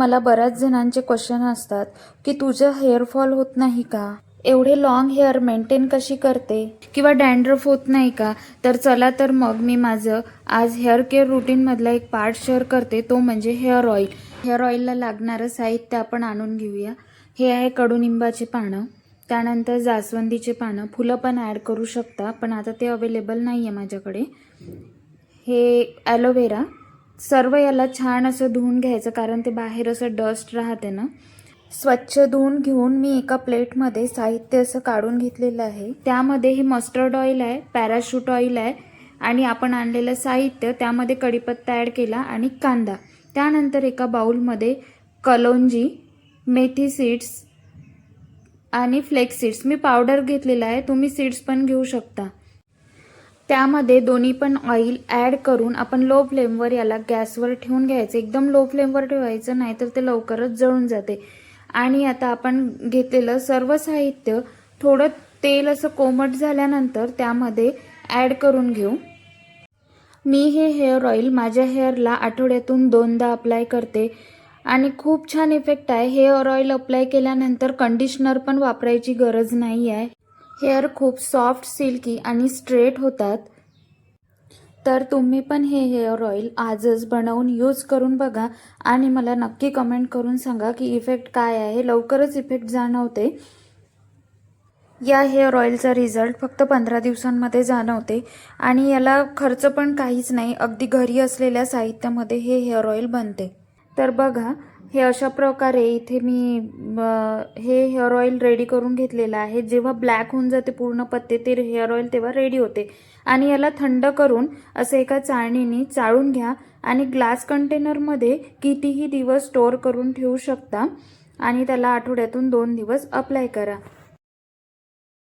मला बऱ्याच जणांचे क्वेश्चन असतात की तुझं हेअरफॉल होत नाही का, एवढे लॉंग हेअर मेंटेन कशी करते, किंवा डॅन्ड्रफ होत नाही का. तर चला तर मग मी माझं आज हेअर केअर रुटीनमधला एक पार्ट शेअर करते, तो म्हणजे हेअर ऑइल. हेअर ऑइलला लागणारं साहित्य आपण आणून घेऊया. हे आहे कडुनिंबाचे पानं, त्यानंतर जास्वंदीचे पानं, फुलं पण ॲड करू शकता पण आता ते अवेलेबल नाही आहे माझ्याकडे. हे ॲलोवेरा. सर्व याला छान असं धुवून घ्यायचं कारण ते बाहेर असं डस्ट राहते ना. स्वच्छ धुवून घेऊन मी एका प्लेटमध्ये साहित्य असं काढून घेतलेलं आहे. त्यामध्ये हे मस्टर्ड ऑइल आहे, पॅराशूट ऑइल आहे आणि आपण आणलेलं साहित्य, त्यामध्ये कढीपत्ता ॲड केला आणि कांदा. त्यानंतर एका बाउलमध्ये कलोंजी, मेथी सीड्स आणि फ्लेक्स सीड्स, मी पावडर घेतलेला आहे, तुम्ही सीड्स पण घेऊ शकता. त्यामध्ये दोन्ही पण ऑइल ॲड करून आपण लो फ्लेमवर याला गॅसवर ठेवून घ्यायचं. एकदम लो फ्लेमवर ठेवायचं नाही तर ते लवकरच जळून जाते. आणि आता आपण घेतलेलं सर्व साहित्य थोडं तेल असं कोमट झाल्यानंतर त्यामध्ये ॲड करून घेऊ. मी हे हेअर ऑइल माझ्या हेअरला आठवड्यातून 2दा अप्लाय करते आणि खूप छान इफेक्ट आहे. हेअर ऑइल अप्लाय केल्यानंतर कंडिशनर पण वापरायची गरज नाही आहे. हेअर खूप सॉफ्ट, सिल्की आणि स्ट्रेट होतात. तर तुम्ही पण हे हेअर ऑइल आजच बनवून यूज करून बघा आणि मला नक्की कमेंट करून सांगा की इफेक्ट काय आहे. लवकरच इफेक्ट जाणवते. या हेअर ऑइलचा रिझल्ट फक्त 15 दिवसांमध्ये जाणवते आणि याला खर्च पण काहीच नाही. अगदी घरी असलेल्या साहित्यामध्ये हे हेअर ऑइल बनते. तर बघा, हे अशा प्रकारे इथे मी हे हेअर ऑइल रेडी करून घेतलेलं आहे. जेव्हा ब्लॅक होऊन जाते पूर्ण पत्ते ते हेअर ऑइल, तेव्हा रेडी होते. आणि याला थंड करून असं एका चाळणीने चाळून घ्या आणि ग्लास कंटेनरमध्ये कितीही दिवस स्टोअर करून ठेवू शकता आणि त्याला आठवड्यातून 2 दिवस अप्लाय करा.